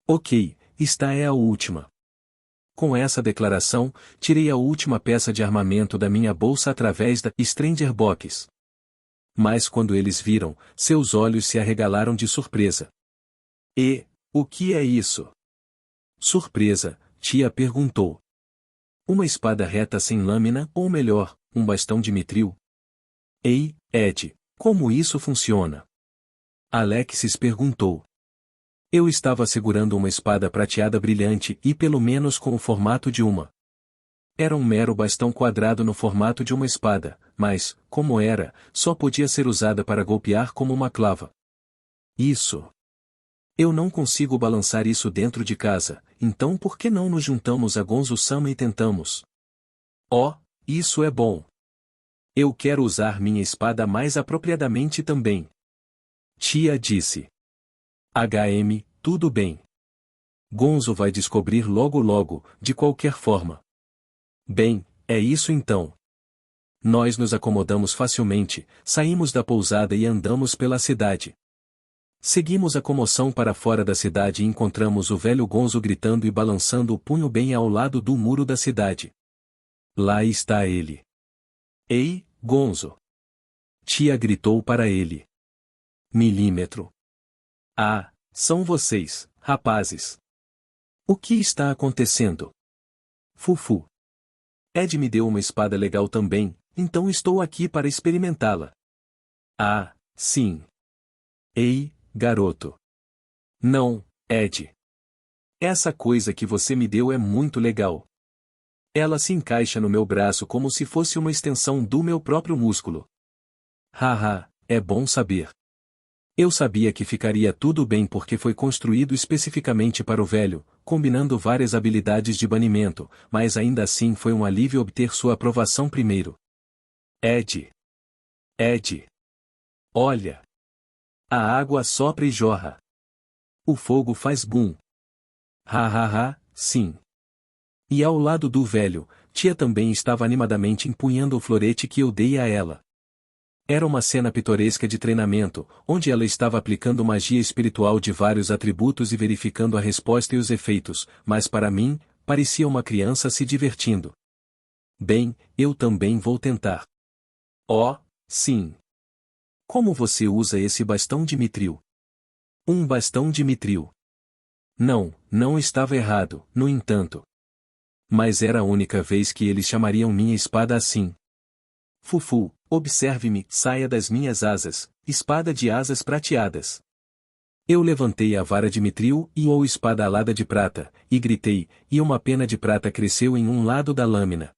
Ok, esta é a última. Com essa declaração, tirei a última peça de armamento da minha bolsa através da Stranger Box. Mas quando eles viram, seus olhos se arregalaram de surpresa. E, o que é isso? Surpresa, tia perguntou. Uma espada reta sem lâmina, ou melhor, um bastão de mitril? Ei, Ed, como isso funciona? Alexis perguntou. Eu estava segurando uma espada prateada brilhante e pelo menos com o formato de uma. Era um mero bastão quadrado no formato de uma espada, mas, como era, só podia ser usada para golpear como uma clava. Isso. Eu não consigo balançar isso dentro de casa, então por que não nos juntamos a Gonzo-sama e tentamos? Oh, isso é bom. Eu quero usar minha espada mais apropriadamente também. Tia disse. Tudo bem. Gonzo vai descobrir logo logo, de qualquer forma. Bem, é isso então. Nós nos acomodamos facilmente, saímos da pousada e andamos pela cidade. Seguimos a comoção para fora da cidade e encontramos o velho Gonzo gritando e balançando o punho bem ao lado do muro da cidade. Lá está ele. Ei, Gonzo! Tia gritou para ele. Milímetro. Ah, são vocês, rapazes. O que está acontecendo? Fufu. Ed me deu uma espada legal também, então estou aqui para experimentá-la. Ah, sim. Ei, garoto. Não, Ed. Essa coisa que você me deu é muito legal. Ela se encaixa no meu braço como se fosse uma extensão do meu próprio músculo. Haha, é bom saber. Eu sabia que ficaria tudo bem porque foi construído especificamente para o velho, combinando várias habilidades de banimento, mas ainda assim foi um alívio obter sua aprovação primeiro. Ed. Ed. Olha. A água sopra e jorra. O fogo faz bum. Sim. E ao lado do velho, tia também estava animadamente empunhando o florete que eu dei a ela. Era uma cena pitoresca de treinamento, onde ela estava aplicando magia espiritual de vários atributos e verificando a resposta e os efeitos, mas para mim, parecia uma criança se divertindo. Bem, eu também vou tentar. Oh, sim. Como você usa esse bastão de mitril? Um bastão de mitril. Não, não estava errado, no entanto. Mas era a única vez que eles chamariam minha espada assim. Fufu, observe-me, saia das minhas asas, espada de asas prateadas. Eu levantei a vara de mitril e ou espada alada de prata, e gritei, e uma pena de prata cresceu em um lado da lâmina.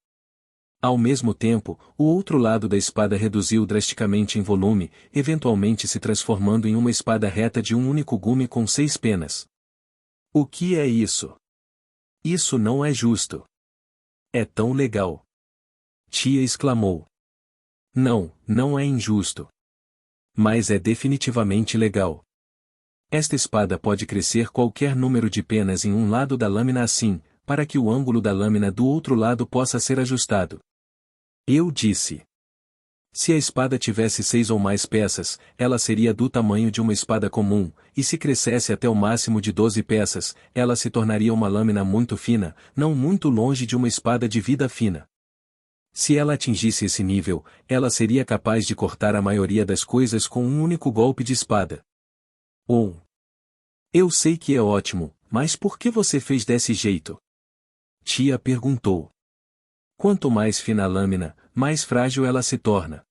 Ao mesmo tempo, o outro lado da espada reduziu drasticamente em volume, eventualmente se transformando em uma espada reta de um único gume com 6 penas. O que é isso? Isso não é justo. É tão legal. Tia exclamou. Não, não é injusto. Mas é definitivamente legal. Esta espada pode crescer qualquer número de penas em um lado da lâmina assim, para que o ângulo da lâmina do outro lado possa ser ajustado. Eu disse. Se a espada tivesse 6 ou mais peças, ela seria do tamanho de uma espada comum, e se crescesse até o máximo de 12 peças, ela se tornaria uma lâmina muito fina, não muito longe de uma espada de vida fina. Se ela atingisse esse nível, ela seria capaz de cortar a maioria das coisas com um único golpe de espada. Eu sei que é ótimo, mas por que você fez desse jeito? Tia perguntou. Quanto mais fina a lâmina, mais frágil ela se torna.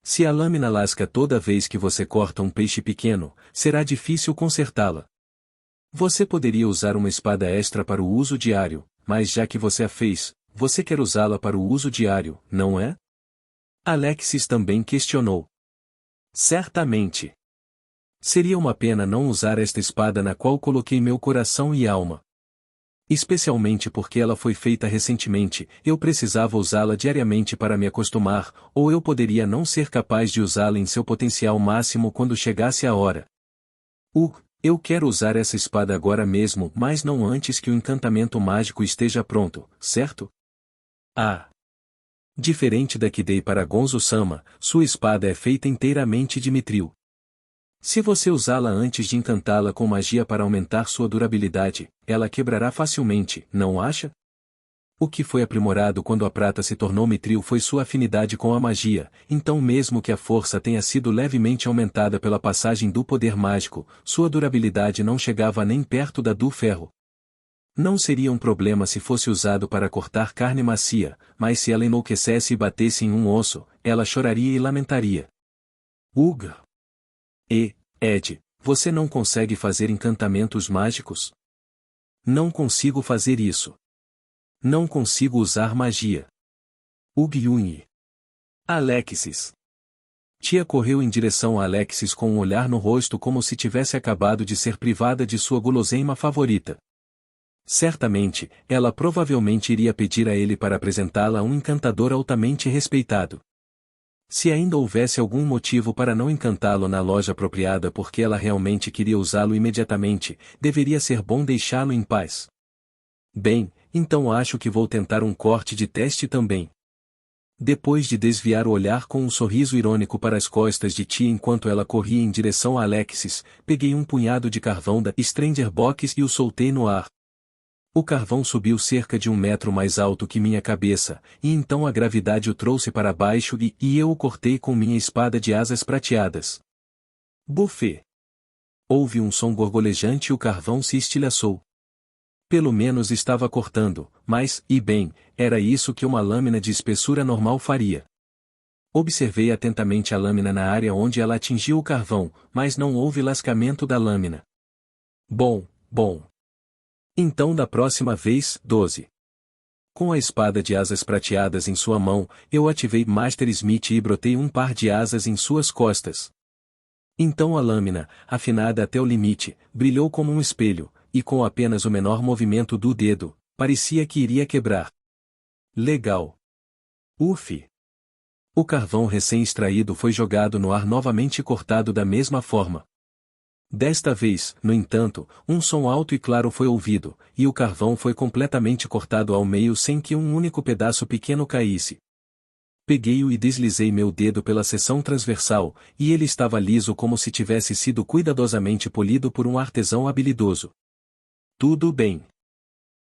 Se a lâmina lasca toda vez que você corta um peixe pequeno, será difícil consertá-la. Você poderia usar uma espada extra para o uso diário, mas já que você a fez, você quer usá-la para o uso diário, não é? Alexis também questionou. Certamente. Seria uma pena não usar esta espada na qual coloquei meu coração e alma. Especialmente porque ela foi feita recentemente, eu precisava usá-la diariamente para me acostumar, ou eu poderia não ser capaz de usá-la em seu potencial máximo quando chegasse a hora. Eu quero usar essa espada agora mesmo, mas não antes que o encantamento mágico esteja pronto, certo? Diferente da que dei para Gonzo-sama, sua espada é feita inteiramente de mitril. Se você usá-la antes de encantá-la com magia para aumentar sua durabilidade, ela quebrará facilmente, não acha? O que foi aprimorado quando a prata se tornou mitril foi sua afinidade com a magia, então mesmo que a força tenha sido levemente aumentada pela passagem do poder mágico, sua durabilidade não chegava nem perto da do ferro. Não seria um problema se fosse usado para cortar carne macia, mas se ela enlouquecesse e batesse em um osso, ela choraria e lamentaria. Ugh! Ed, você não consegue fazer encantamentos mágicos? Não consigo fazer isso. Não consigo usar magia. Ugh. Alexis. Tia correu em direção a Alexis com um olhar no rosto como se tivesse acabado de ser privada de sua guloseima favorita. Certamente, ela provavelmente iria pedir a ele para apresentá-la a um encantador altamente respeitado. Se ainda houvesse algum motivo para não encantá-lo na loja apropriada porque ela realmente queria usá-lo imediatamente, deveria ser bom deixá-lo em paz. Bem, então acho que vou tentar um corte de teste também. Depois de desviar o olhar com um sorriso irônico para as costas de tia enquanto ela corria em direção a Alexis, peguei um punhado de carvão da Stranger Box e o soltei no ar. O carvão subiu cerca de 1 metro mais alto que minha cabeça, e então a gravidade o trouxe para baixo e eu o cortei com minha espada de asas prateadas. Bufê! Houve um som gorgolejante e o carvão se estilhaçou. Pelo menos estava cortando, mas, era isso que uma lâmina de espessura normal faria. Observei atentamente a lâmina na área onde ela atingiu o carvão, mas não houve lascamento da lâmina. Bom. Então da próxima vez, 12. Com a espada de asas prateadas em sua mão, eu ativei Master Smith e brotei um par de asas em suas costas. Então a lâmina, afinada até o limite, brilhou como um espelho, e com apenas o menor movimento do dedo, parecia que iria quebrar. Legal. Uf! O carvão recém-extraído foi jogado no ar novamente e cortado da mesma forma. Desta vez, no entanto, um som alto e claro foi ouvido, e o carvão foi completamente cortado ao meio sem que um único pedaço pequeno caísse. Peguei-o e deslizei meu dedo pela seção transversal, e ele estava liso como se tivesse sido cuidadosamente polido por um artesão habilidoso. Tudo bem.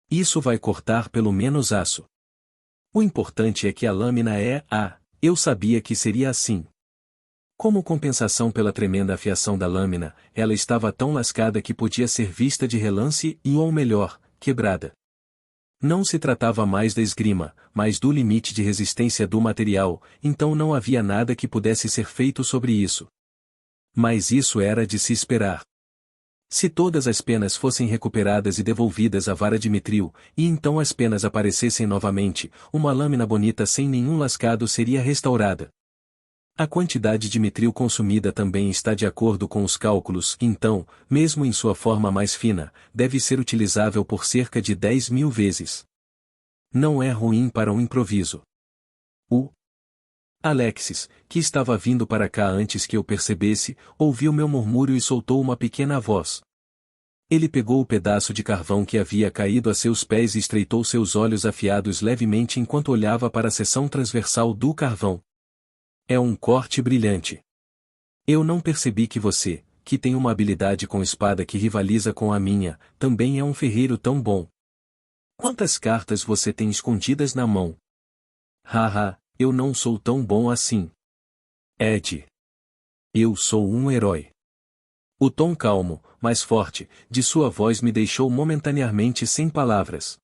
Isso vai cortar pelo menos aço. O importante é que a lâmina eu sabia que seria assim. Como compensação pela tremenda afiação da lâmina, ela estava tão lascada que podia ser vista de relance ou melhor, quebrada. Não se tratava mais da esgrima, mas do limite de resistência do material, então não havia nada que pudesse ser feito sobre isso. Mas isso era de se esperar. Se todas as penas fossem recuperadas e devolvidas à vara de mitril, e então as penas aparecessem novamente, uma lâmina bonita sem nenhum lascado seria restaurada. A quantidade de mitril consumida também está de acordo com os cálculos, então, mesmo em sua forma mais fina, deve ser utilizável por cerca de 10.000 vezes. Não é ruim para um improviso. Alexis, que estava vindo para cá antes que eu percebesse, ouviu meu murmúrio e soltou uma pequena voz. Ele pegou o pedaço de carvão que havia caído a seus pés e estreitou seus olhos afiados levemente enquanto olhava para a seção transversal do carvão. É um corte brilhante. Eu não percebi que você, que tem uma habilidade com espada que rivaliza com a minha, também é um ferreiro tão bom. Quantas cartas você tem escondidas na mão? Haha, eu não sou tão bom assim. Ed. Eu sou um herói. O tom calmo, mas forte, de sua voz me deixou momentaneamente sem palavras.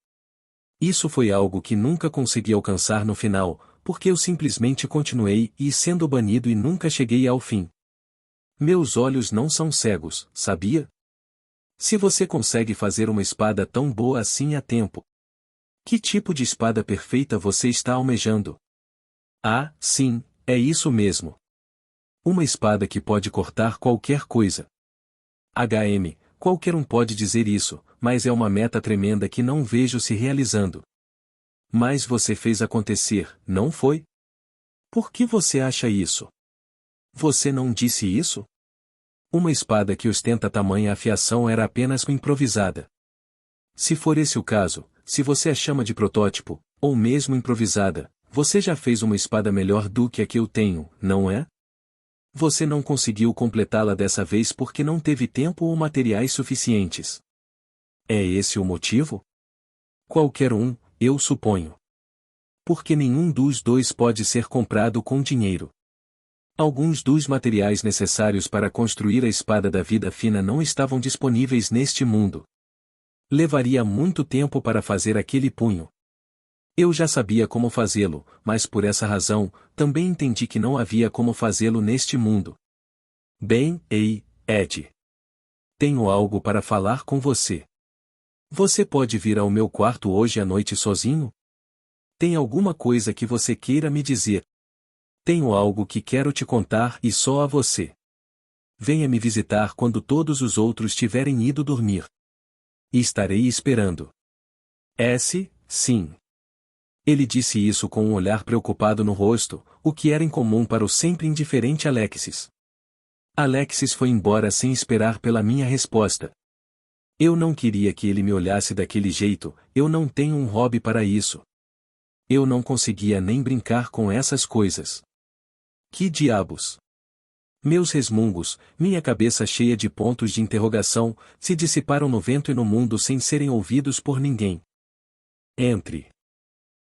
Isso foi algo que nunca consegui alcançar no final, porque eu simplesmente continuei sendo banido e nunca cheguei ao fim. Meus olhos não são cegos, sabia? Se você consegue fazer uma espada tão boa assim a tempo. Que tipo de espada perfeita você está almejando? Ah, sim, é isso mesmo. Uma espada que pode cortar qualquer coisa. Qualquer um pode dizer isso, mas é uma meta tremenda que não vejo se realizando. Mas você fez acontecer, não foi? Por que você acha isso? Você não disse isso? Uma espada que ostenta tamanha afiação era apenas improvisada. Se for esse o caso, se você a chama de protótipo, ou mesmo improvisada, você já fez uma espada melhor do que a que eu tenho, não é? Você não conseguiu completá-la dessa vez porque não teve tempo ou materiais suficientes. É esse o motivo? Qualquer um, eu suponho. Porque nenhum dos dois pode ser comprado com dinheiro. Alguns dos materiais necessários para construir a espada da vida fina não estavam disponíveis neste mundo. Levaria muito tempo para fazer aquele punho. Eu já sabia como fazê-lo, mas por essa razão, também entendi que não havia como fazê-lo neste mundo. Bem, ei, Ed. Tenho algo para falar com você. Você pode vir ao meu quarto hoje à noite sozinho? Tem alguma coisa que você queira me dizer? Tenho algo que quero te contar e só a você. Venha me visitar quando todos os outros tiverem ido dormir. E estarei esperando. Sim. Ele disse isso com um olhar preocupado no rosto, o que era incomum para o sempre indiferente Alexis. Alexis foi embora sem esperar pela minha resposta. Eu não queria que ele me olhasse daquele jeito, eu não tenho um hobby para isso. Eu não conseguia nem brincar com essas coisas. Que diabos! Meus resmungos, minha cabeça cheia de pontos de interrogação, se dissiparam no vento e no mundo sem serem ouvidos por ninguém. Entre.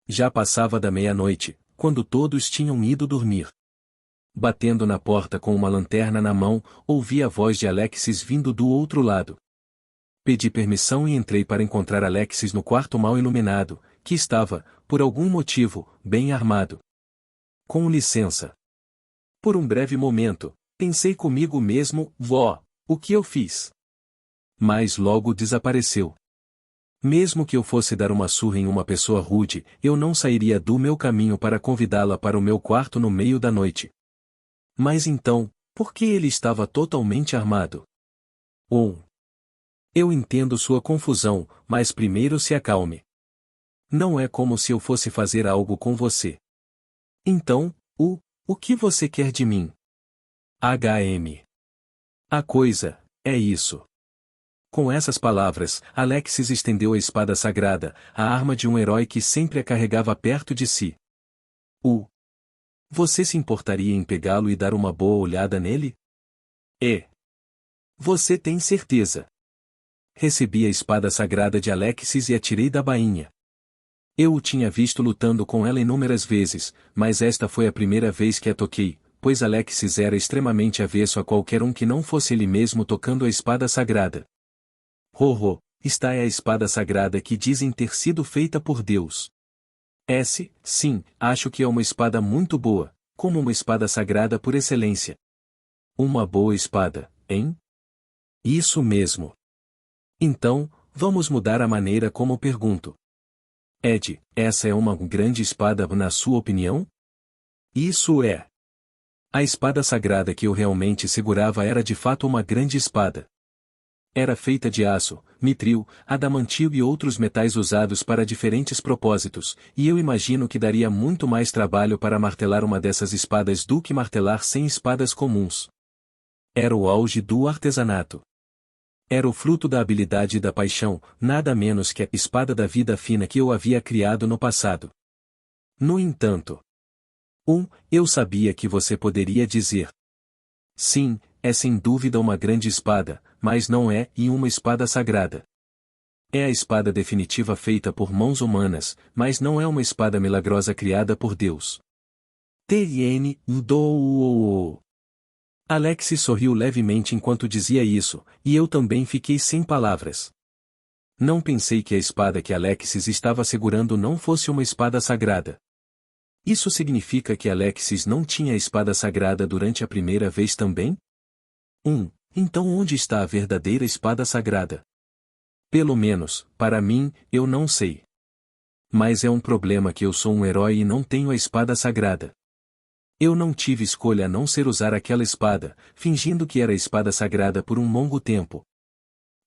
Já passava da meia-noite, quando todos tinham ido dormir. Batendo na porta com uma lanterna na mão, ouvi a voz de Alexis vindo do outro lado. Pedi permissão e entrei para encontrar Alexis no quarto mal iluminado, que estava, por algum motivo, bem armado. Com licença. Por um breve momento, pensei comigo mesmo, vó, o que eu fiz? Mas logo desapareceu. Mesmo que eu fosse dar uma surra em uma pessoa rude, eu não sairia do meu caminho para convidá-la para o meu quarto no meio da noite. Mas então, por que ele estava totalmente armado? Eu entendo sua confusão, mas primeiro se acalme. Não é como se eu fosse fazer algo com você. Então, o que você quer de mim? A coisa, é isso. Com essas palavras, Alexis estendeu a espada sagrada, a arma de um herói que sempre a carregava perto de si. Você se importaria em pegá-lo e dar uma boa olhada nele? Você tem certeza? Recebi a espada sagrada de Alexis e a tirei da bainha. Eu o tinha visto lutando com ela inúmeras vezes, mas esta foi a primeira vez que a toquei, pois Alexis era extremamente avesso a qualquer um que não fosse ele mesmo tocando a espada sagrada. Está é a espada sagrada que dizem ter sido feita por Deus. Sim, acho que é uma espada muito boa, como uma espada sagrada por excelência. Uma boa espada, hein? Isso mesmo. Então, vamos mudar a maneira como pergunto. Ed, essa é uma grande espada na sua opinião? Isso é. A espada sagrada que eu realmente segurava era de fato uma grande espada. Era feita de aço, mitril, adamantio e outros metais usados para diferentes propósitos, e eu imagino que daria muito mais trabalho para martelar uma dessas espadas do que martelar 100 espadas comuns. Era o auge do artesanato. Era o fruto da habilidade e da paixão, nada menos que a espada da vida fina que eu havia criado no passado. No entanto, eu sabia que você poderia dizer. Sim, é sem dúvida uma grande espada, mas não é uma espada sagrada. É a espada definitiva feita por mãos humanas, mas não é uma espada milagrosa criada por Deus. Alexis sorriu levemente enquanto dizia isso, e eu também fiquei sem palavras. Não pensei que a espada que Alexis estava segurando não fosse uma espada sagrada. Isso significa que Alexis não tinha a espada sagrada durante a primeira vez também? Então onde está a verdadeira espada sagrada? Pelo menos, para mim, eu não sei. Mas é um problema que eu sou um herói e não tenho a espada sagrada. Eu não tive escolha a não ser usar aquela espada, fingindo que era a espada sagrada por um longo tempo.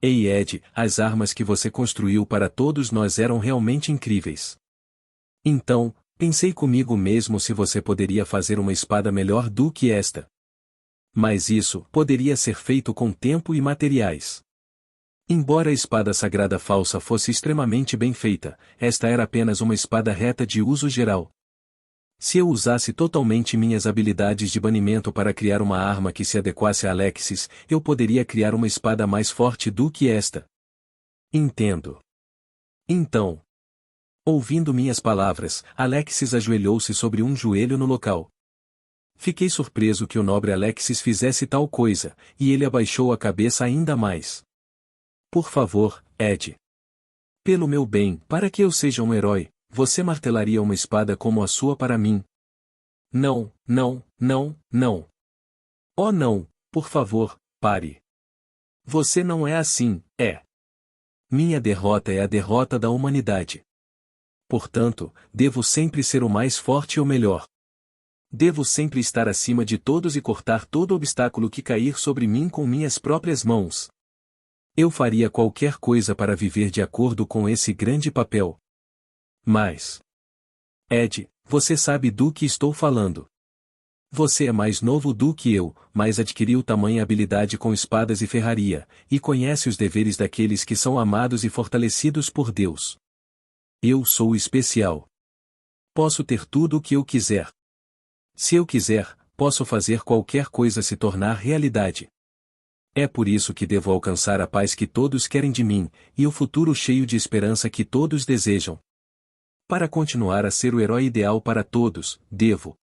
Ei Ed, as armas que você construiu para todos nós eram realmente incríveis. Então, pensei comigo mesmo se você poderia fazer uma espada melhor do que esta. Mas isso poderia ser feito com tempo e materiais. Embora a espada sagrada falsa fosse extremamente bem feita, esta era apenas uma espada reta de uso geral. Se eu usasse totalmente minhas habilidades de banimento para criar uma arma que se adequasse a Alexis, eu poderia criar uma espada mais forte do que esta. Entendo. Então. Ouvindo minhas palavras, Alexis ajoelhou-se sobre um joelho no local. Fiquei surpreso que o nobre Alexis fizesse tal coisa, e ele abaixou a cabeça ainda mais. Por favor, Ed. Pelo meu bem, para que eu seja um herói, você martelaria uma espada como a sua para mim? Não, não, não, não. Oh não, por favor, pare. Você não é assim, é. Minha derrota é a derrota da humanidade. Portanto, devo sempre ser o mais forte e o melhor. Devo sempre estar acima de todos e cortar todo obstáculo que cair sobre mim com minhas próprias mãos. Eu faria qualquer coisa para viver de acordo com esse grande papel. Mas, Ed, você sabe do que estou falando. Você é mais novo do que eu, mas adquiriu tamanha habilidade com espadas e ferraria, e conhece os deveres daqueles que são amados e fortalecidos por Deus. Eu sou especial. Posso ter tudo o que eu quiser. Se eu quiser, posso fazer qualquer coisa se tornar realidade. É por isso que devo alcançar a paz que todos querem de mim, e o futuro cheio de esperança que todos desejam. Para continuar a ser o herói ideal para todos, devo.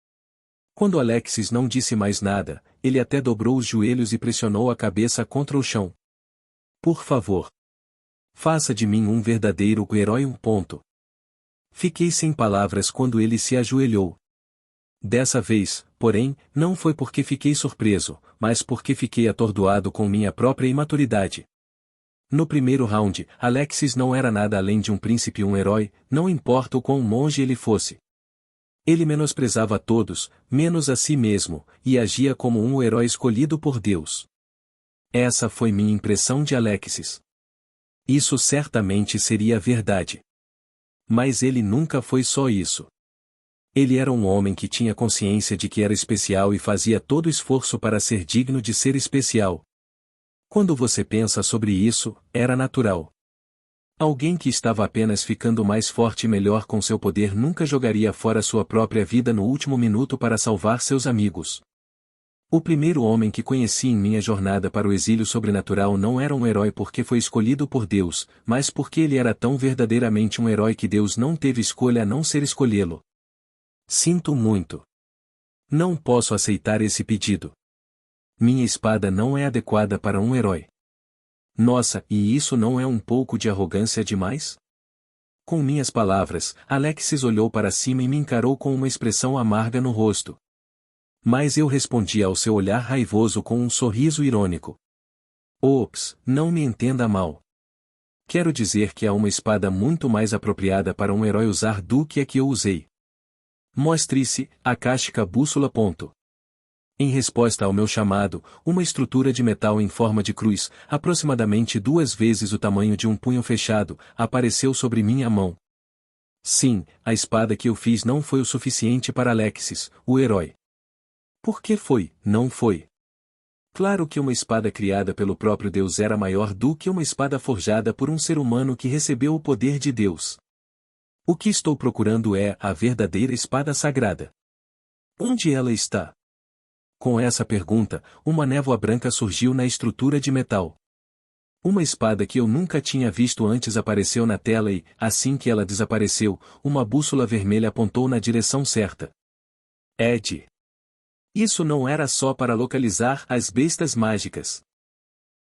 Quando Alexis não disse mais nada, ele até dobrou os joelhos e pressionou a cabeça contra o chão. Por favor. Faça de mim um verdadeiro herói. Fiquei sem palavras quando ele se ajoelhou. Dessa vez, porém, não foi porque fiquei surpreso, mas porque fiquei atordoado com minha própria imaturidade. No primeiro round, Alexis não era nada além de um príncipe e um herói, não importa o quão monge ele fosse. Ele menosprezava todos, menos a si mesmo, e agia como um herói escolhido por Deus. Essa foi minha impressão de Alexis. Isso certamente seria verdade. Mas ele nunca foi só isso. Ele era um homem que tinha consciência de que era especial e fazia todo esforço para ser digno de ser especial. Quando você pensa sobre isso, era natural. Alguém que estava apenas ficando mais forte e melhor com seu poder nunca jogaria fora sua própria vida no último minuto para salvar seus amigos. O primeiro homem que conheci em minha jornada para o exílio sobrenatural não era um herói porque foi escolhido por Deus, mas porque ele era tão verdadeiramente um herói que Deus não teve escolha a não ser escolhê-lo. Sinto muito. Não posso aceitar esse pedido. Minha espada não é adequada para um herói. Nossa, e isso não é um pouco de arrogância demais? Com minhas palavras, Alexis olhou para cima e me encarou com uma expressão amarga no rosto. Mas eu respondi ao seu olhar raivoso com um sorriso irônico. Ops, não me entenda mal. Quero dizer que há uma espada muito mais apropriada para um herói usar do que a que eu usei. Mostre-se, Akashica Bússola. Em resposta ao meu chamado, uma estrutura de metal em forma de cruz, aproximadamente 2 vezes o tamanho de um punho fechado, apareceu sobre minha mão. Sim, a espada que eu fiz não foi o suficiente para Alexis, o herói. Por que foi, não foi? Claro que uma espada criada pelo próprio Deus era maior do que uma espada forjada por um ser humano que recebeu o poder de Deus. O que estou procurando é a verdadeira espada sagrada. Onde ela está? Com essa pergunta, uma névoa branca surgiu na estrutura de metal. Uma espada que eu nunca tinha visto antes apareceu na tela e, assim que ela desapareceu, uma bússola vermelha apontou na direção certa. Ed. Isso não era só para localizar as bestas mágicas.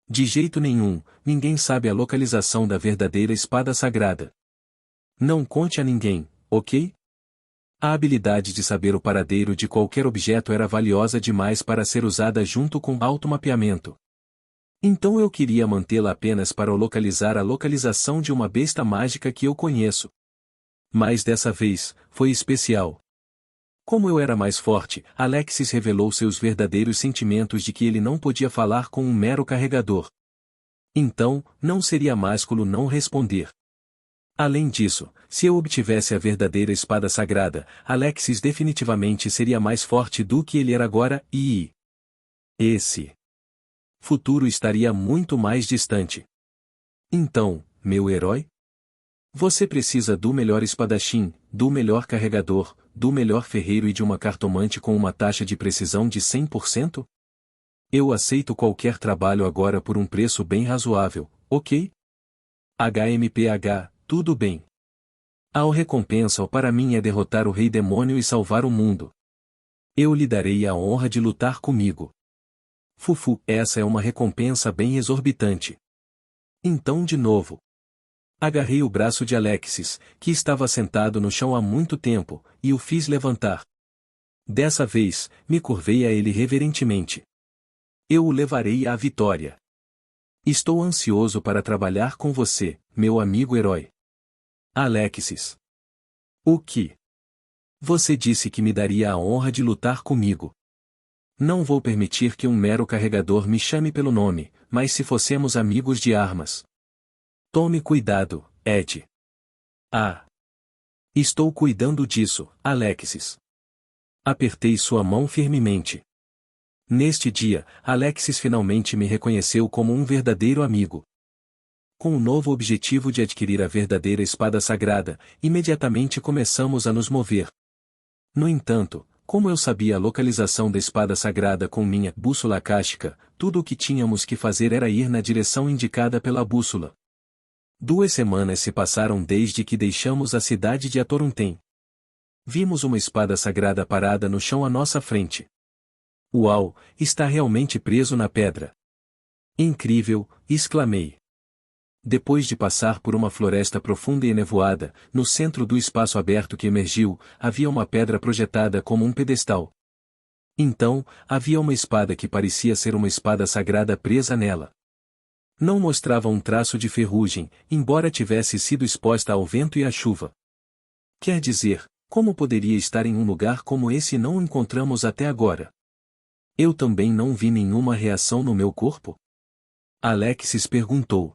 De jeito nenhum, ninguém sabe a localização da verdadeira espada sagrada. Não conte a ninguém, ok? A habilidade de saber o paradeiro de qualquer objeto era valiosa demais para ser usada junto com automapeamento. Então eu queria mantê-la apenas para localizar a localização de uma besta mágica que eu conheço. Mas dessa vez, foi especial. Como eu era mais forte, Alexis revelou seus verdadeiros sentimentos de que ele não podia falar com um mero carregador. Então, não seria másculo não responder. Além disso, se eu obtivesse a verdadeira espada sagrada, Alexis definitivamente seria mais forte do que ele era agora e... esse futuro estaria muito mais distante. Então, meu herói? Você precisa do melhor espadachim, do melhor carregador, do melhor ferreiro e de uma cartomante com uma taxa de precisão de 100%? Eu aceito qualquer trabalho agora por um preço bem razoável, ok? HMPH, tudo bem. A recompensa para mim é derrotar o Rei Demônio e salvar o mundo. Eu lhe darei a honra de lutar comigo. Fufu, essa é uma recompensa bem exorbitante. Então de novo. Agarrei o braço de Alexis, que estava sentado no chão há muito tempo, e o fiz levantar. Dessa vez, me curvei a ele reverentemente. Eu o levarei à vitória. Estou ansioso para trabalhar com você, meu amigo herói. Alexis. O que? Você disse que me daria a honra de lutar comigo. Não vou permitir que um mero carregador me chame pelo nome, mas se fossemos amigos de armas. Tome cuidado, Ed. Ah. Estou cuidando disso, Alexis. Apertei sua mão firmemente. Neste dia, Alexis finalmente me reconheceu como um verdadeiro amigo. Com o novo objetivo de adquirir a verdadeira espada sagrada, imediatamente começamos a nos mover. No entanto, como eu sabia a localização da espada sagrada com minha bússola akáshica, tudo o que tínhamos que fazer era ir na direção indicada pela bússola. 2 semanas se passaram desde que deixamos a cidade de Atoruntem. Vimos uma espada sagrada parada no chão à nossa frente. Uau, está realmente preso na pedra. Incrível, exclamei. Depois de passar por uma floresta profunda e nevoada, no centro do espaço aberto que emergiu, havia uma pedra projetada como um pedestal. Então, havia uma espada que parecia ser uma espada sagrada presa nela. Não mostrava um traço de ferrugem, embora tivesse sido exposta ao vento e à chuva. Quer dizer, como poderia estar em um lugar como esse e não o encontramos até agora? Eu também não vi nenhuma reação no meu corpo? Alexis perguntou.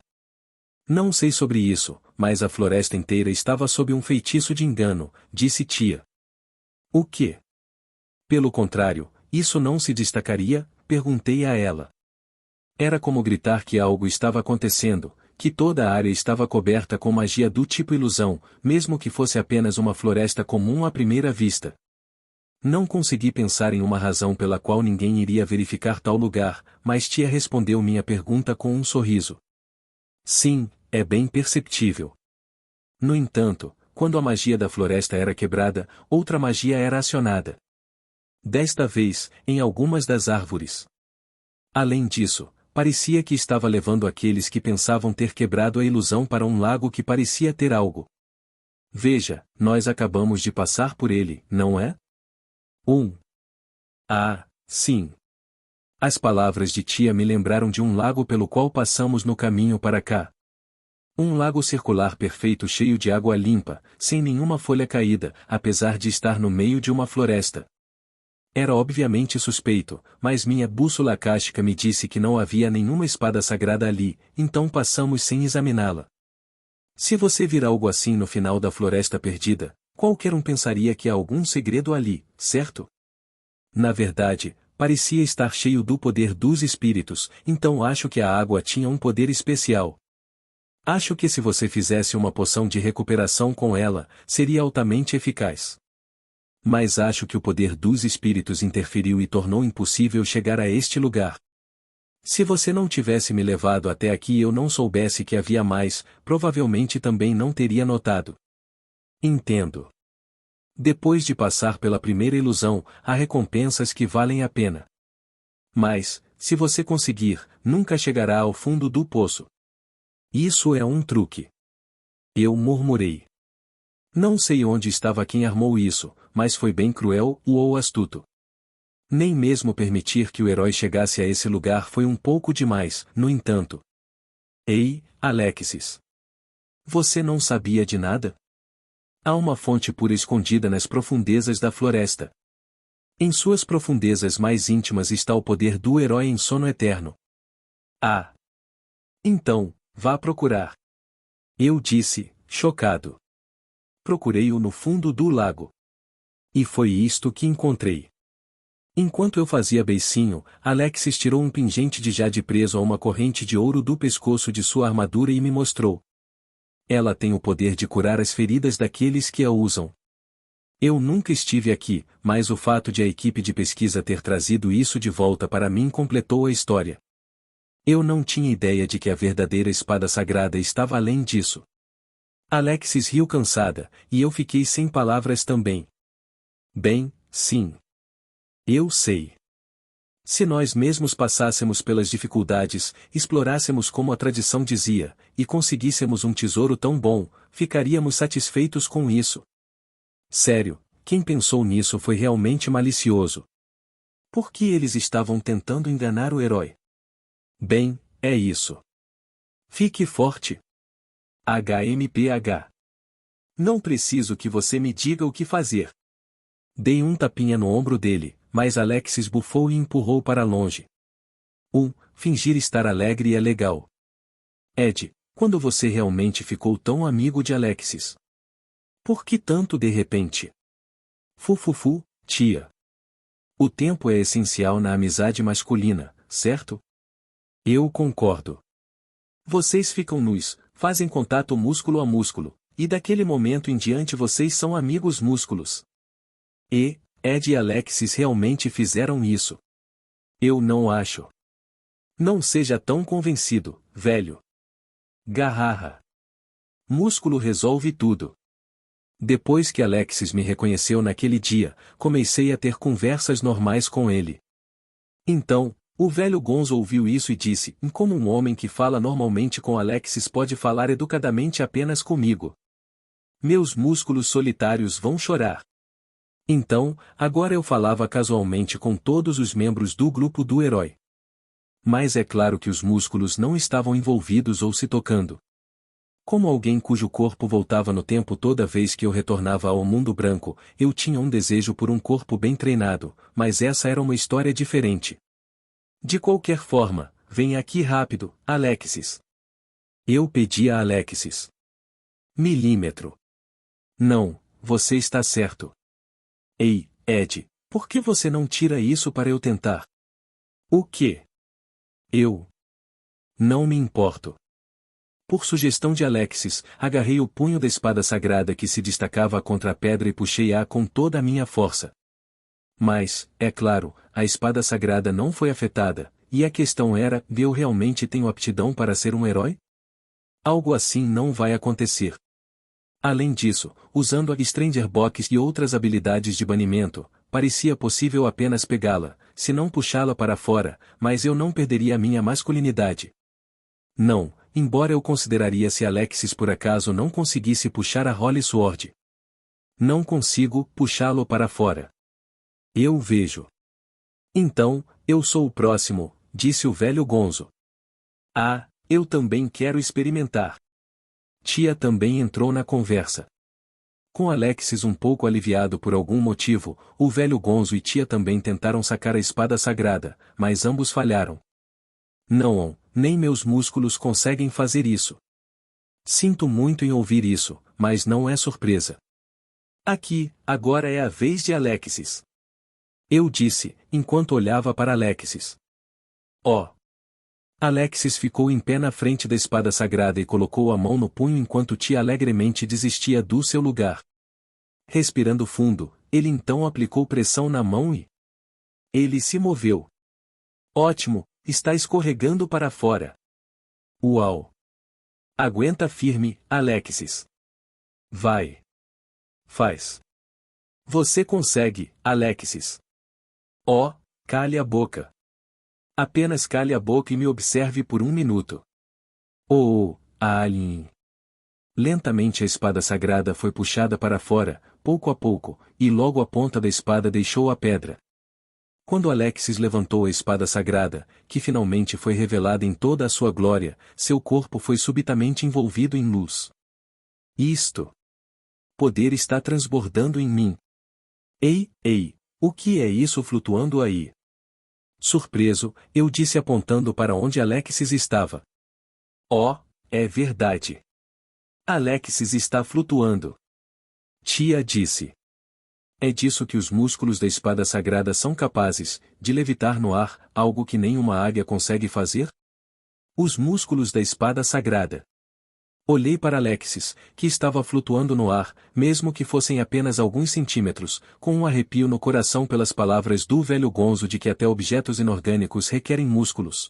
Não sei sobre isso, mas a floresta inteira estava sob um feitiço de engano, disse tia. O quê? Pelo contrário, isso não se destacaria? Perguntei a ela. Era como gritar que algo estava acontecendo, que toda a área estava coberta com magia do tipo ilusão, mesmo que fosse apenas uma floresta comum à primeira vista. Não consegui pensar em uma razão pela qual ninguém iria verificar tal lugar, mas tia respondeu minha pergunta com um sorriso. Sim, é bem perceptível. No entanto, quando a magia da floresta era quebrada, outra magia era acionada. Desta vez, em algumas das árvores. Além disso, parecia que estava levando aqueles que pensavam ter quebrado a ilusão para um lago que parecia ter algo. Veja, nós acabamos de passar por ele, não é? Ah, sim. As palavras de tia me lembraram de um lago pelo qual passamos no caminho para cá. Um lago circular perfeito cheio de água limpa, sem nenhuma folha caída, apesar de estar no meio de uma floresta. Era obviamente suspeito, mas minha bússola akáshica me disse que não havia nenhuma espada sagrada ali, então passamos sem examiná-la. Se você vir algo assim no final da floresta perdida, qualquer um pensaria que há algum segredo ali, certo? Na verdade, parecia estar cheio do poder dos espíritos, então acho que a água tinha um poder especial. Acho que se você fizesse uma poção de recuperação com ela, seria altamente eficaz. Mas acho que o poder dos espíritos interferiu e tornou impossível chegar a este lugar. Se você não tivesse me levado até aqui e eu não soubesse que havia mais, provavelmente também não teria notado. Entendo. Depois de passar pela primeira ilusão, há recompensas que valem a pena. Mas, se você conseguir, nunca chegará ao fundo do poço. Isso é um truque. Eu murmurei. Não sei onde estava quem armou isso, mas foi bem cruel ou astuto. Nem mesmo permitir que o herói chegasse a esse lugar foi um pouco demais, no entanto. Ei, Alexis. Você não sabia de nada? Há uma fonte pura escondida nas profundezas da floresta. Em suas profundezas mais íntimas está o poder do herói em sono eterno. Ah! Então, vá procurar. Eu disse, chocado. Procurei-o no fundo do lago. E foi isto que encontrei. Enquanto eu fazia beicinho, Alexis tirou um pingente de jade preso a uma corrente de ouro do pescoço de sua armadura e me mostrou. Ela tem o poder de curar as feridas daqueles que a usam. Eu nunca estive aqui, mas o fato de a equipe de pesquisa ter trazido isso de volta para mim completou a história. Eu não tinha ideia de que a verdadeira espada sagrada estava além disso. Alexis riu cansada, e eu fiquei sem palavras também. Bem, sim. Eu sei. Se nós mesmos passássemos pelas dificuldades, explorássemos como a tradição dizia, e conseguíssemos um tesouro tão bom, ficaríamos satisfeitos com isso. Sério, quem pensou nisso foi realmente malicioso. Por que eles estavam tentando enganar o herói? Bem, é isso. Fique forte. HMPH. Não preciso que você me diga o que fazer. Dei um tapinha no ombro dele, mas Alexis bufou e empurrou para longe. Fingir estar alegre é legal. Ed, quando você realmente ficou tão amigo de Alexis? Por que tanto de repente? Fufufu, tia. O tempo é essencial na amizade masculina, certo? Eu concordo. Vocês ficam nus, fazem contato músculo a músculo, e daquele momento em diante vocês são amigos músculos. E, Ed e Alexis realmente fizeram isso. Eu não acho. Não seja tão convencido, velho. Garraha. Músculo resolve tudo. Depois que Alexis me reconheceu naquele dia, comecei a ter conversas normais com ele. Então, o velho Gonzo ouviu isso e disse: como um homem que fala normalmente com Alexis pode falar educadamente apenas comigo? Meus músculos solitários vão chorar. Então, agora eu falava casualmente com todos os membros do grupo do herói. Mas é claro que os músculos não estavam envolvidos ou se tocando. Como alguém cujo corpo voltava no tempo toda vez que eu retornava ao mundo branco, eu tinha um desejo por um corpo bem treinado, mas essa era uma história diferente. De qualquer forma, venha aqui rápido, Alexis. Eu pedi a Alexis. Milímetro. Não, você está certo. Ei, Ed, por que você não tira isso para eu tentar? O quê? Eu. Não me importo. Por sugestão de Alexis, agarrei o punho da espada sagrada que se destacava contra a pedra e puxei-a com toda a minha força. Mas, é claro, a espada sagrada não foi afetada, e a questão era: eu realmente tenho aptidão para ser um herói? Algo assim não vai acontecer. Além disso, usando a Stranger Box e outras habilidades de banimento, parecia possível apenas pegá-la, se não puxá-la para fora, mas eu não perderia a minha masculinidade. Não, embora eu consideraria se Alexis por acaso não conseguisse puxar a Holy Sword. Não consigo puxá-lo para fora. Eu vejo. Então, eu sou o próximo, disse o velho Gonzo. Ah, eu também quero experimentar. Tia também entrou na conversa. Com Alexis um pouco aliviado por algum motivo, o velho Gonzo e Tia também tentaram sacar a espada sagrada, mas ambos falharam. Não, nem meus músculos conseguem fazer isso. Sinto muito em ouvir isso, mas não é surpresa. Aqui, agora é a vez de Alexis. Eu disse, enquanto olhava para Alexis. Oh! Alexis ficou em pé na frente da espada sagrada e colocou a mão no punho enquanto Tia alegremente desistia do seu lugar. Respirando fundo, ele então aplicou pressão na mão e... ele se moveu. Ótimo, está escorregando para fora. Uau! Aguenta firme, Alexis. Vai. Faz. Você consegue, Alexis. Oh, cale a boca. Apenas cale a boca e me observe por um minuto. Oh, Alien. Lentamente a espada sagrada foi puxada para fora, pouco a pouco, e logo a ponta da espada deixou a pedra. Quando Alexis levantou a espada sagrada, que finalmente foi revelada em toda a sua glória, seu corpo foi subitamente envolvido em luz. Isto. Poder está transbordando em mim. Ei, o que é isso flutuando aí? Surpreso, eu disse apontando para onde Alexis estava. Oh, é verdade. Alexis está flutuando. Tia disse. É disso que os músculos da espada sagrada são capazes, de levitar no ar, algo que nenhuma águia consegue fazer? Os músculos da espada sagrada. Olhei para Alexis, que estava flutuando no ar, mesmo que fossem apenas alguns centímetros, com um arrepio no coração pelas palavras do velho Gonzo de que até objetos inorgânicos requerem músculos.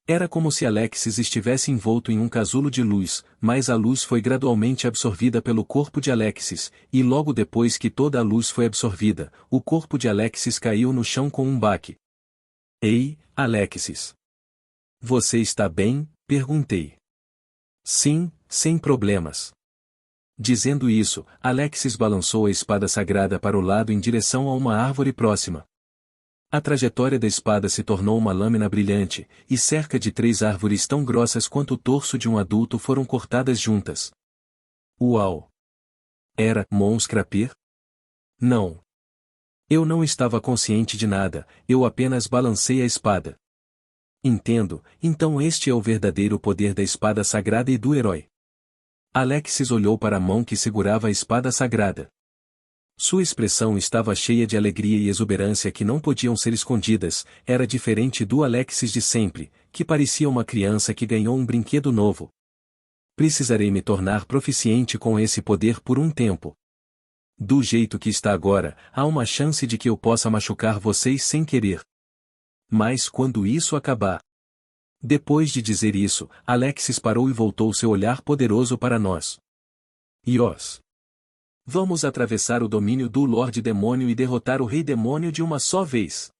Era como se Alexis estivesse envolto em um casulo de luz, mas a luz foi gradualmente absorvida pelo corpo de Alexis, e logo depois que toda a luz foi absorvida, o corpo de Alexis caiu no chão com um baque. Ei, Alexis. Você está bem? Perguntei. Sim, sem problemas. Dizendo isso, Alexis balançou a espada sagrada para o lado em direção a uma árvore próxima. A trajetória da espada se tornou uma lâmina brilhante, e cerca de 3 árvores tão grossas quanto o torso de um adulto foram cortadas juntas. Uau! Era Monskrapir? Não. Eu não estava consciente de nada, eu apenas balancei a espada. Entendo, então este é o verdadeiro poder da espada sagrada e do herói. Alexis olhou para a mão que segurava a espada sagrada. Sua expressão estava cheia de alegria e exuberância que não podiam ser escondidas, era diferente do Alexis de sempre, que parecia uma criança que ganhou um brinquedo novo. Precisarei me tornar proficiente com esse poder por um tempo. Do jeito que está agora, há uma chance de que eu possa machucar vocês sem querer. Mas quando isso acabar... Depois de dizer isso, Alexis parou e voltou seu olhar poderoso para nós. Ios. Vamos atravessar o domínio do Lorde Demônio e derrotar o Rei Demônio de uma só vez.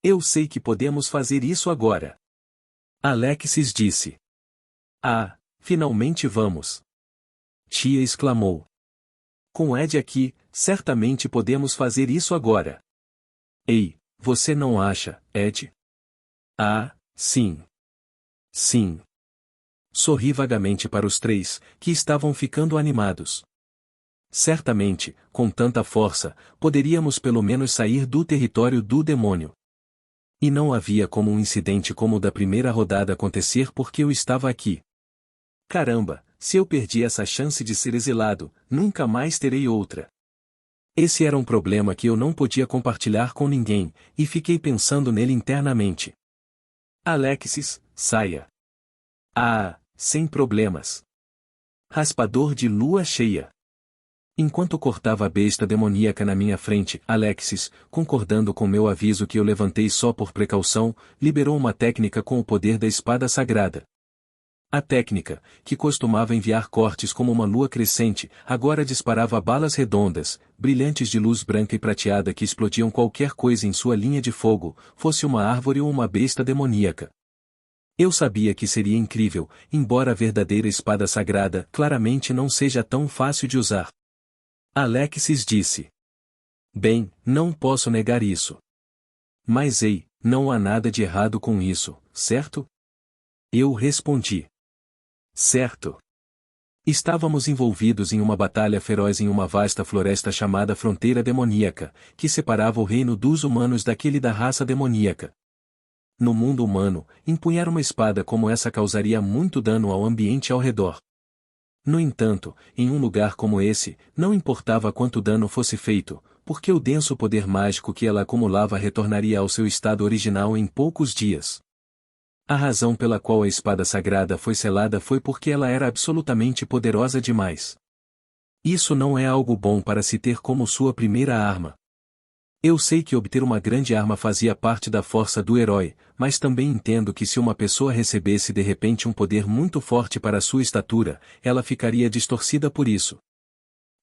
Eu sei que podemos fazer isso agora. Alexis disse. Ah, finalmente vamos. Tia exclamou. Com Ed aqui, certamente podemos fazer isso agora. Ei, você não acha, Ed? Ah, sim. Sim. Sorri vagamente para os 3, que estavam ficando animados. Certamente, com tanta força, poderíamos pelo menos sair do território do demônio. E não havia como um incidente como o da primeira rodada acontecer porque eu estava aqui. Caramba, se eu perdi essa chance de ser exilado, nunca mais terei outra. Esse era um problema que eu não podia compartilhar com ninguém, e fiquei pensando nele internamente. Alexis, saia. Ah, sem problemas. Raspador de lua cheia. Enquanto cortava a besta demoníaca na minha frente, Alexis, concordando com meu aviso que eu levantei só por precaução, liberou uma técnica com o poder da espada sagrada. A técnica, que costumava enviar cortes como uma lua crescente, agora disparava balas redondas, brilhantes de luz branca e prateada que explodiam qualquer coisa em sua linha de fogo, fosse uma árvore ou uma besta demoníaca. Eu sabia que seria incrível, embora a verdadeira espada sagrada claramente não seja tão fácil de usar. Alexis disse. Bem, não posso negar isso. Mas ei, não há nada de errado com isso, certo? Eu respondi. Certo. Estávamos envolvidos em uma batalha feroz em uma vasta floresta chamada Fronteira Demoníaca, que separava o reino dos humanos daquele da raça demoníaca. No mundo humano, empunhar uma espada como essa causaria muito dano ao ambiente ao redor. No entanto, em um lugar como esse, não importava quanto dano fosse feito, porque o denso poder mágico que ela acumulava retornaria ao seu estado original em poucos dias. A razão pela qual a espada sagrada foi selada foi porque ela era absolutamente poderosa demais. Isso não é algo bom para se ter como sua primeira arma. Eu sei que obter uma grande arma fazia parte da força do herói, mas também entendo que se uma pessoa recebesse de repente um poder muito forte para sua estatura, ela ficaria distorcida por isso.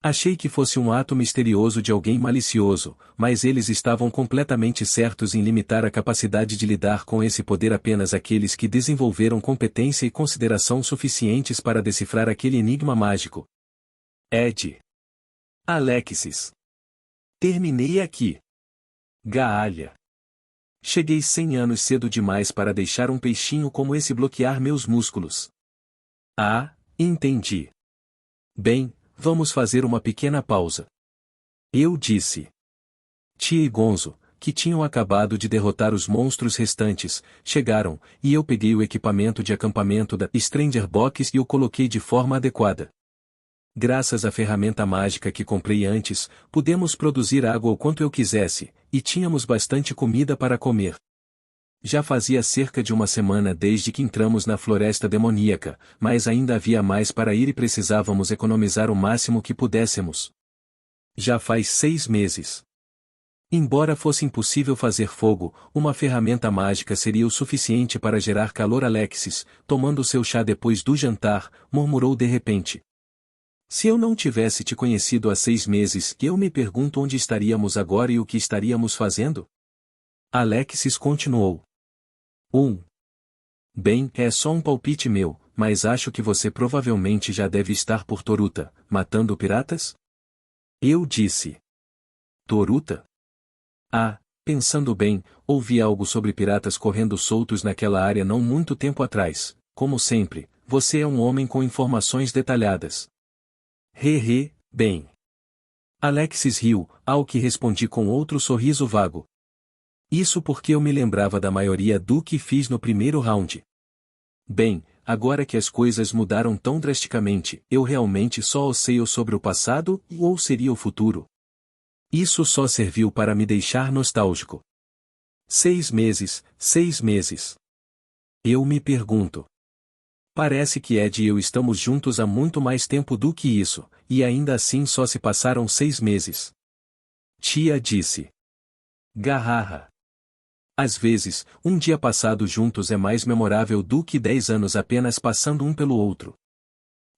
Achei que fosse um ato misterioso de alguém malicioso, mas eles estavam completamente certos em limitar a capacidade de lidar com esse poder apenas àqueles que desenvolveram competência e consideração suficientes para decifrar aquele enigma mágico. Ed. Alexis. Terminei aqui. Gaalha. Cheguei 100 anos cedo demais para deixar um peixinho como esse bloquear meus músculos. Ah, entendi. Bem, vamos fazer uma pequena pausa. Eu disse. Tia e Gonzo, que tinham acabado de derrotar os monstros restantes, chegaram, e eu peguei o equipamento de acampamento da Stranger Box e o coloquei de forma adequada. Graças à ferramenta mágica que comprei antes, pudemos produzir água o quanto eu quisesse, e tínhamos bastante comida para comer. Já fazia cerca de uma semana desde que entramos na floresta demoníaca, mas ainda havia mais para ir e precisávamos economizar o máximo que pudéssemos. Já faz 6 meses. Embora fosse impossível fazer fogo, uma ferramenta mágica seria o suficiente para gerar calor. Alexis, tomando seu chá depois do jantar, murmurou de repente. Se eu não tivesse te conhecido há 6 meses, eu me pergunto onde estaríamos agora e o que estaríamos fazendo? Alexis continuou. Bem, é só um palpite meu, mas acho que você provavelmente já deve estar por Toruta, matando piratas? Eu disse. Toruta? Ah, pensando bem, ouvi algo sobre piratas correndo soltos naquela área não muito tempo atrás. Como sempre, você é um homem com informações detalhadas. Bem. Alexis riu, ao que respondi com outro sorriso vago. Isso porque eu me lembrava da maioria do que fiz no primeiro round. Bem, agora que as coisas mudaram tão drasticamente, eu realmente só oscilo sobre o passado, ou seria o futuro? Isso só serviu para me deixar nostálgico. 6 meses, 6 meses. Eu me pergunto. Parece que Ed e eu estamos juntos há muito mais tempo do que isso, e ainda assim só se passaram 6 meses. Tia disse. Garraha. Às vezes, um dia passado juntos é mais memorável do que 10 anos apenas passando um pelo outro.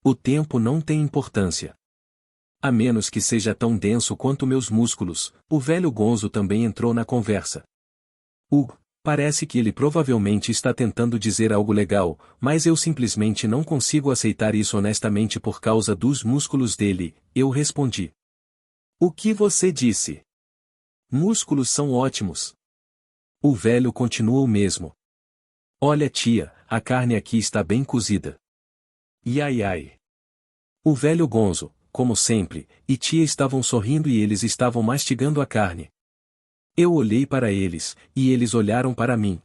O tempo não tem importância. A menos que seja tão denso quanto meus músculos, o velho Gonzo também entrou na conversa. Parece que ele provavelmente está tentando dizer algo legal, mas eu simplesmente não consigo aceitar isso honestamente por causa dos músculos dele, eu respondi. O que você disse? Músculos são ótimos. O velho continuou mesmo. Olha tia, a carne aqui está bem cozida. Ai. O velho Gonzo, como sempre, e tia estavam sorrindo e eles estavam mastigando a carne. Eu olhei para eles, e eles olharam para mim.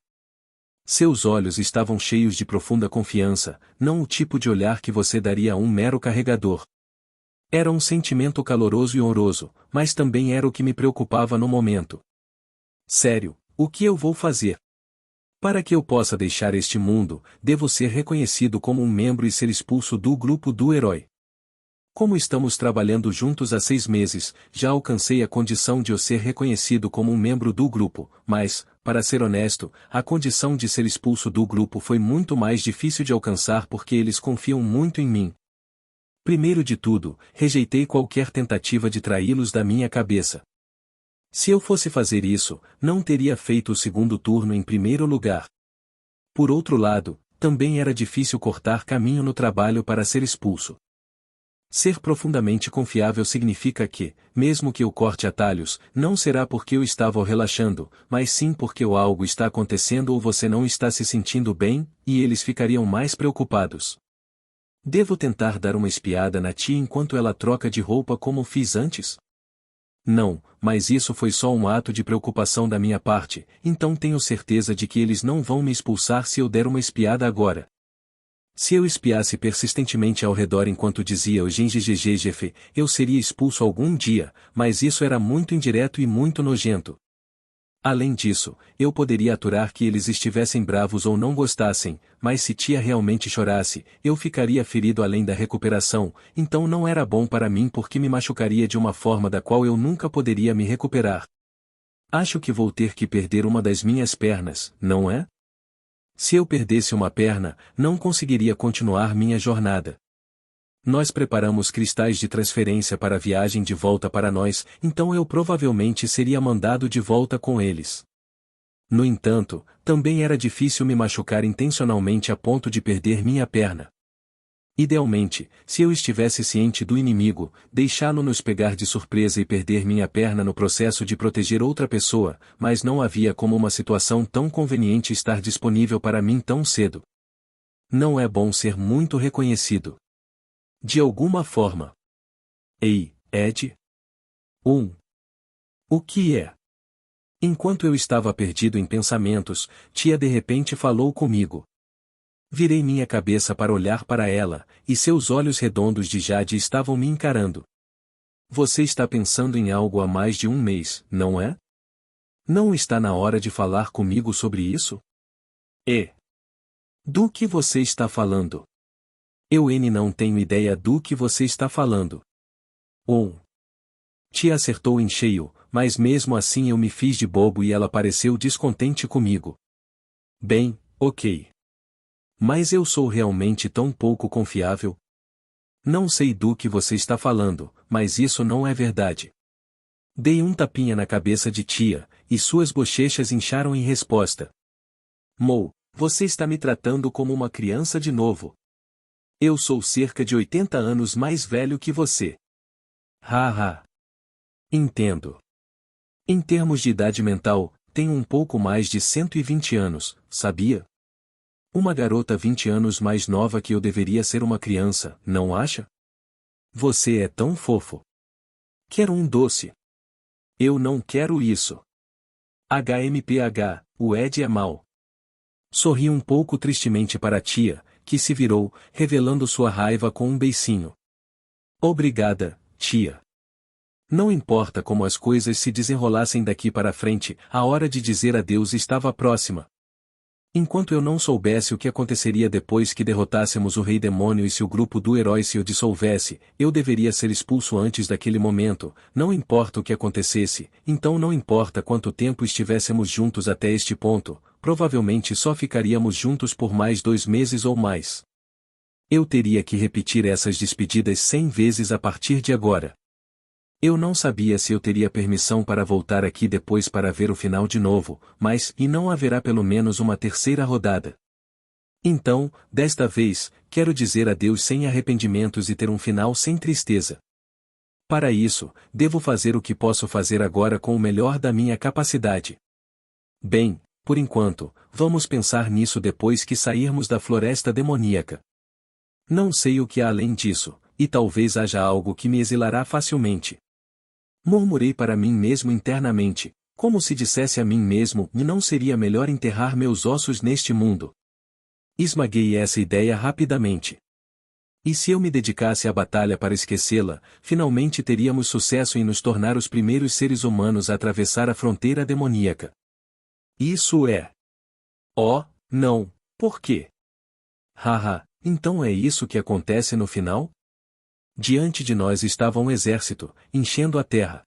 Seus olhos estavam cheios de profunda confiança, não o tipo de olhar que você daria a um mero carregador. Era um sentimento caloroso e honroso, mas também era o que me preocupava no momento. Sério, o que eu vou fazer? Para que eu possa deixar este mundo, devo ser reconhecido como um membro e ser expulso do grupo do herói. Como estamos trabalhando juntos há 6 meses, já alcancei a condição de eu ser reconhecido como um membro do grupo, mas, para ser honesto, a condição de ser expulso do grupo foi muito mais difícil de alcançar porque eles confiam muito em mim. Primeiro de tudo, rejeitei qualquer tentativa de traí-los da minha cabeça. Se eu fosse fazer isso, não teria feito o segundo turno em primeiro lugar. Por outro lado, também era difícil cortar caminho no trabalho para ser expulso. Ser profundamente confiável significa que, mesmo que eu corte atalhos, não será porque eu estava relaxando, mas sim porque algo está acontecendo ou você não está se sentindo bem, e eles ficariam mais preocupados. Devo tentar dar uma espiada na tia enquanto ela troca de roupa como fiz antes? Não, mas isso foi só um ato de preocupação da minha parte, então tenho certeza de que eles não vão me expulsar se eu der uma espiada agora. Se eu espiasse persistentemente ao redor enquanto dizia o gengegegef, eu seria expulso algum dia, mas isso era muito indireto e muito nojento. Além disso, eu poderia aturar que eles estivessem bravos ou não gostassem, mas se tia realmente chorasse, eu ficaria ferido além da recuperação, então não era bom para mim porque me machucaria de uma forma da qual eu nunca poderia me recuperar. Acho que vou ter que perder uma das minhas pernas, não é? Se eu perdesse uma perna, não conseguiria continuar minha jornada. Nós preparamos cristais de transferência para a viagem de volta para nós, então eu provavelmente seria mandado de volta com eles. No entanto, também era difícil me machucar intencionalmente a ponto de perder minha perna. Idealmente, se eu estivesse ciente do inimigo, deixá-lo nos pegar de surpresa e perder minha perna no processo de proteger outra pessoa, mas não havia como uma situação tão conveniente estar disponível para mim tão cedo. Não é bom ser muito reconhecido. De alguma forma. Ei, Ed? O que é? Enquanto eu estava perdido em pensamentos, tia de repente falou comigo. Virei minha cabeça para olhar para ela, e seus olhos redondos de jade estavam me encarando. Você está pensando em algo há mais de um mês, não é? Não está na hora de falar comigo sobre isso? E. Do que você está falando? Não tenho ideia do que você está falando. Tia acertou em cheio, mas mesmo assim eu me fiz de bobo e ela pareceu descontente comigo. Bem, ok. Mas eu sou realmente tão pouco confiável? Não sei do que você está falando, mas isso não é verdade. Dei um tapinha na cabeça de tia, e suas bochechas incharam em resposta. Mo, você está me tratando como uma criança de novo. Eu sou cerca de 80 anos mais velho que você. Haha. Entendo. Em termos de idade mental, tenho um pouco mais de 120 anos, sabia? Uma garota 20 anos mais nova que eu deveria ser uma criança, não acha? Você é tão fofo. Quero um doce. Eu não quero isso. HMPH, o Ed é mau. Sorri um pouco tristemente para a tia, que se virou, revelando sua raiva com um beicinho. Obrigada, tia. Não importa como as coisas se desenrolassem daqui para frente, a hora de dizer adeus estava próxima. Enquanto eu não soubesse o que aconteceria depois que derrotássemos o Rei Demônio e se o grupo do herói se dissolvesse, eu deveria ser expulso antes daquele momento, não importa o que acontecesse, então não importa quanto tempo estivéssemos juntos até este ponto, provavelmente só ficaríamos juntos por mais 2 meses ou mais. Eu teria que repetir essas despedidas 100 vezes a partir de agora. Eu não sabia se eu teria permissão para voltar aqui depois para ver o final de novo, mas não haverá pelo menos uma terceira rodada. Então, desta vez, quero dizer adeus sem arrependimentos e ter um final sem tristeza. Para isso, devo fazer o que posso fazer agora com o melhor da minha capacidade. Bem, por enquanto, vamos pensar nisso depois que sairmos da floresta demoníaca. Não sei o que há além disso, e talvez haja algo que me exilará facilmente. Murmurei para mim mesmo internamente, como se dissesse a mim mesmo, não seria melhor enterrar meus ossos neste mundo. Esmaguei essa ideia rapidamente. E se eu me dedicasse à batalha para esquecê-la, finalmente teríamos sucesso em nos tornar os primeiros seres humanos a atravessar a fronteira demoníaca. Isso é. Oh, não, por quê? Haha, então é isso que acontece no final? Diante de nós estava um exército, enchendo a terra.